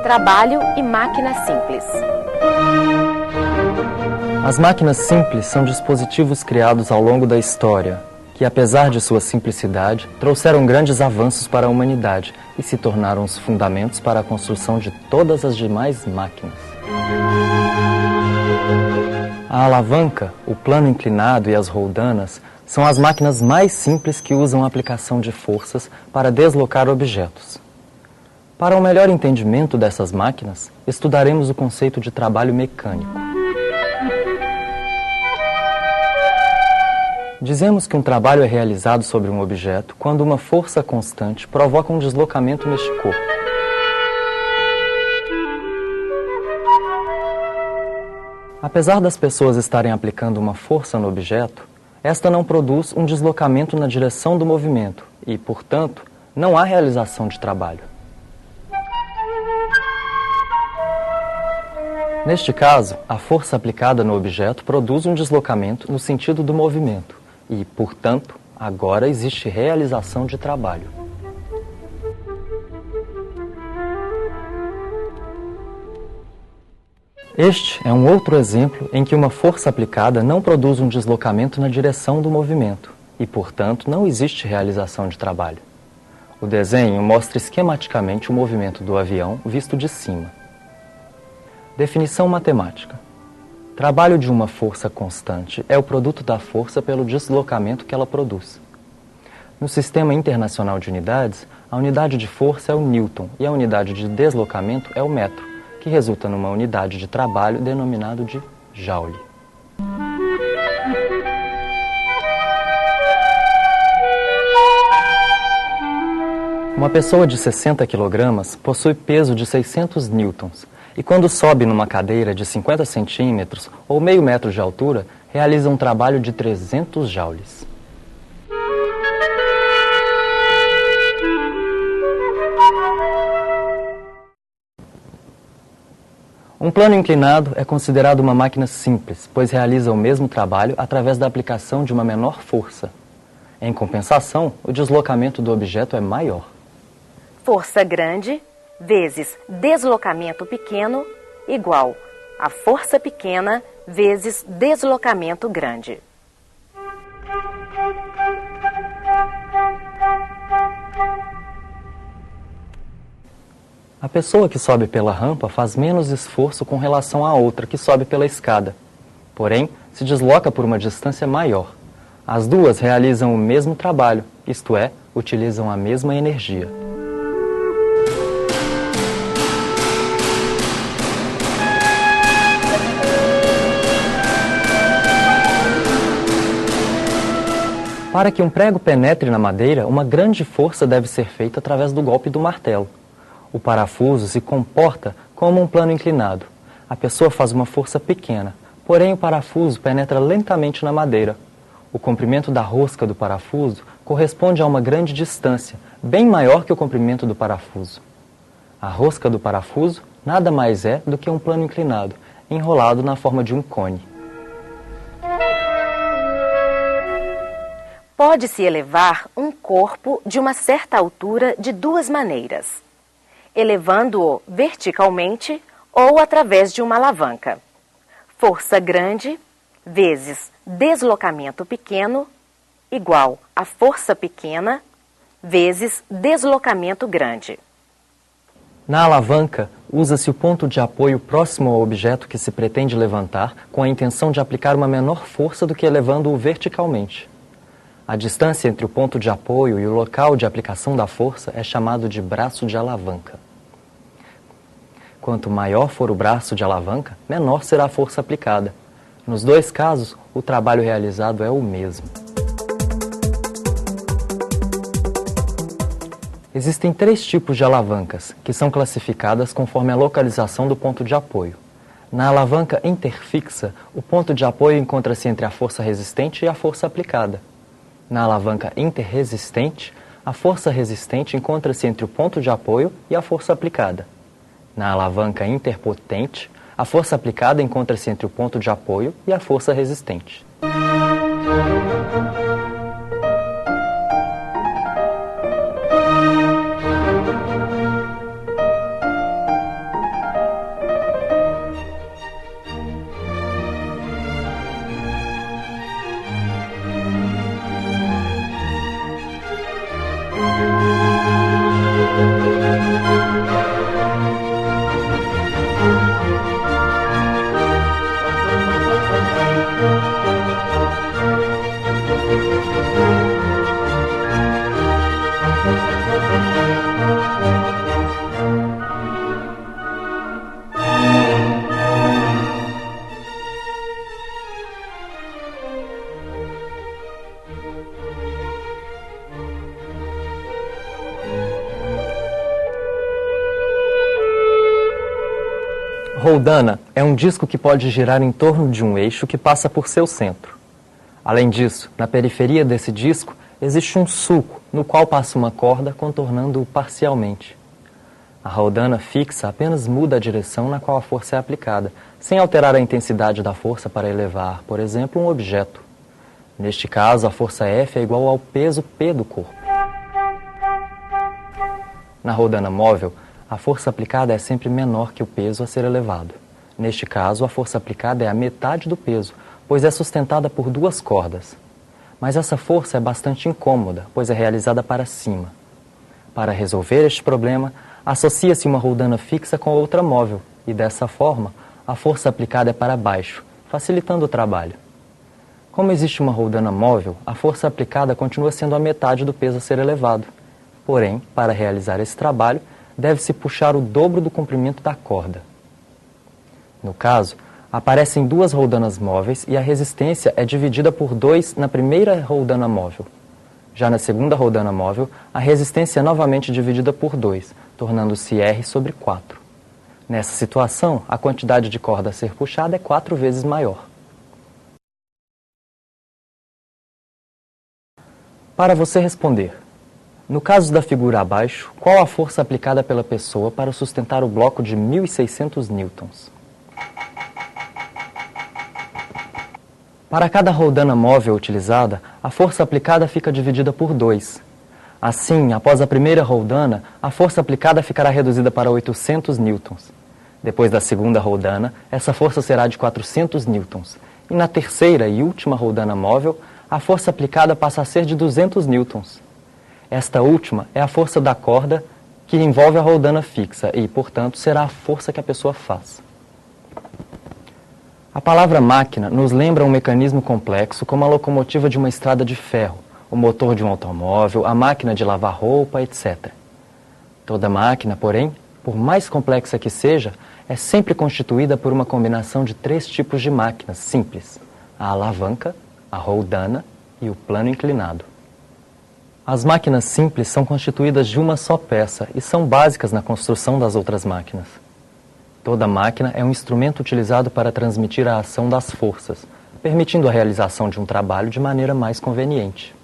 Trabalho e máquinas simples. As máquinas simples são dispositivos criados ao longo da história, que apesar de sua simplicidade, trouxeram grandes avanços para a humanidade e se tornaram os fundamentos para a construção de todas as demais máquinas. A alavanca, o plano inclinado e as roldanas são as máquinas mais simples que usam a aplicação de forças para deslocar objetos. Para um melhor entendimento dessas máquinas, estudaremos o conceito de trabalho mecânico. Dizemos que um trabalho é realizado sobre um objeto quando uma força constante provoca um deslocamento neste corpo. Apesar das pessoas estarem aplicando uma força no objeto, esta não produz um deslocamento na direção do movimento e, portanto, não há realização de trabalho. Neste caso, a força aplicada no objeto produz um deslocamento no sentido do movimento e, portanto, agora existe realização de trabalho. Este é um outro exemplo em que uma força aplicada não produz um deslocamento na direção do movimento e, portanto, não existe realização de trabalho. O desenho mostra esquematicamente o movimento do avião visto de cima. Definição matemática. Trabalho de uma força constante é o produto da força pelo deslocamento que ela produz. No Sistema Internacional de Unidades, a unidade de força é o Newton e a unidade de deslocamento é o metro, que resulta numa unidade de trabalho denominado de Joule. Uma pessoa de 60 kg possui peso de 600 newtons e quando sobe numa cadeira de 50 centímetros ou meio metro de altura, realiza um trabalho de 300 joules. Um plano inclinado é considerado uma máquina simples, pois realiza o mesmo trabalho através da aplicação de uma menor força. Em compensação, o deslocamento do objeto é maior. Força grande vezes deslocamento pequeno igual a força pequena vezes deslocamento grande. A pessoa que sobe pela rampa faz menos esforço com relação à outra que sobe pela escada. Porém, se desloca por uma distância maior. As duas realizam o mesmo trabalho, isto é, utilizam a mesma energia. Para que um prego penetre na madeira, uma grande força deve ser feita através do golpe do martelo. O parafuso se comporta como um plano inclinado. A pessoa faz uma força pequena, porém o parafuso penetra lentamente na madeira. O comprimento da rosca do parafuso corresponde a uma grande distância, bem maior que o comprimento do parafuso. A rosca do parafuso nada mais é do que um plano inclinado, enrolado na forma de um cone. Pode-se elevar um corpo de uma certa altura de duas maneiras: elevando-o verticalmente ou através de uma alavanca. Força grande vezes deslocamento pequeno igual a força pequena vezes deslocamento grande. Na alavanca, usa-se o ponto de apoio próximo ao objeto que se pretende levantar com a intenção de aplicar uma menor força do que elevando-o verticalmente. A distância entre o ponto de apoio e o local de aplicação da força é chamado de braço de alavanca. Quanto maior for o braço de alavanca, menor será a força aplicada. Nos dois casos, o trabalho realizado é o mesmo. Existem 3 tipos de alavancas, que são classificadas conforme a localização do ponto de apoio. Na alavanca interfixa, o ponto de apoio encontra-se entre a força resistente e a força aplicada. Na alavanca interresistente, a força resistente encontra-se entre o ponto de apoio e a força aplicada. Na alavanca interpotente, a força aplicada encontra-se entre o ponto de apoio e a força resistente. roldana é um disco que pode girar em torno de um eixo que passa por seu centro. Além disso, na periferia desse disco existe um sulco, no qual passa uma corda contornando-o parcialmente. A roldana fixa apenas muda a direção na qual a força é aplicada, sem alterar a intensidade da força para elevar, por exemplo, um objeto. Neste caso, a força F é igual ao peso P do corpo. Na roldana móvel, a força aplicada é sempre menor que o peso a ser elevado. Neste caso, a força aplicada é a metade do peso, pois é sustentada por duas cordas. Mas essa força é bastante incômoda, pois é realizada para cima. Para resolver este problema, associa-se uma roldana fixa com outra móvel, e dessa forma, a força aplicada é para baixo, facilitando o trabalho. Como existe uma roldana móvel, a força aplicada continua sendo a metade do peso a ser elevado. Porém, para realizar esse trabalho, deve-se puxar o dobro do comprimento da corda. No caso, aparecem duas roldanas móveis e a resistência é dividida por 2 na primeira roldana móvel. Já na segunda roldana móvel, a resistência é novamente dividida por 2, tornando-se R sobre 4. Nessa situação, a quantidade de corda a ser puxada é 4 vezes maior. Para você responder, no caso da figura abaixo, qual a força aplicada pela pessoa para sustentar o bloco de 1.600 newtons? Para cada roldana móvel utilizada, a força aplicada fica dividida por 2. Assim, após a primeira roldana, a força aplicada ficará reduzida para 800 newtons. Depois da segunda roldana, essa força será de 400 newtons. E na terceira e última roldana móvel, a força aplicada passa a ser de 200 newtons. Esta última é a força da corda que envolve a roldana fixa e, portanto, será a força que a pessoa faz. A palavra máquina nos lembra um mecanismo complexo como a locomotiva de uma estrada de ferro, o motor de um automóvel, a máquina de lavar roupa, etc. Toda máquina, porém, por mais complexa que seja, é sempre constituída por uma combinação de 3 tipos de máquinas simples: a alavanca, a roldana e o plano inclinado. As máquinas simples são constituídas de uma só peça e são básicas na construção das outras máquinas. Toda máquina é um instrumento utilizado para transmitir a ação das forças, permitindo a realização de um trabalho de maneira mais conveniente.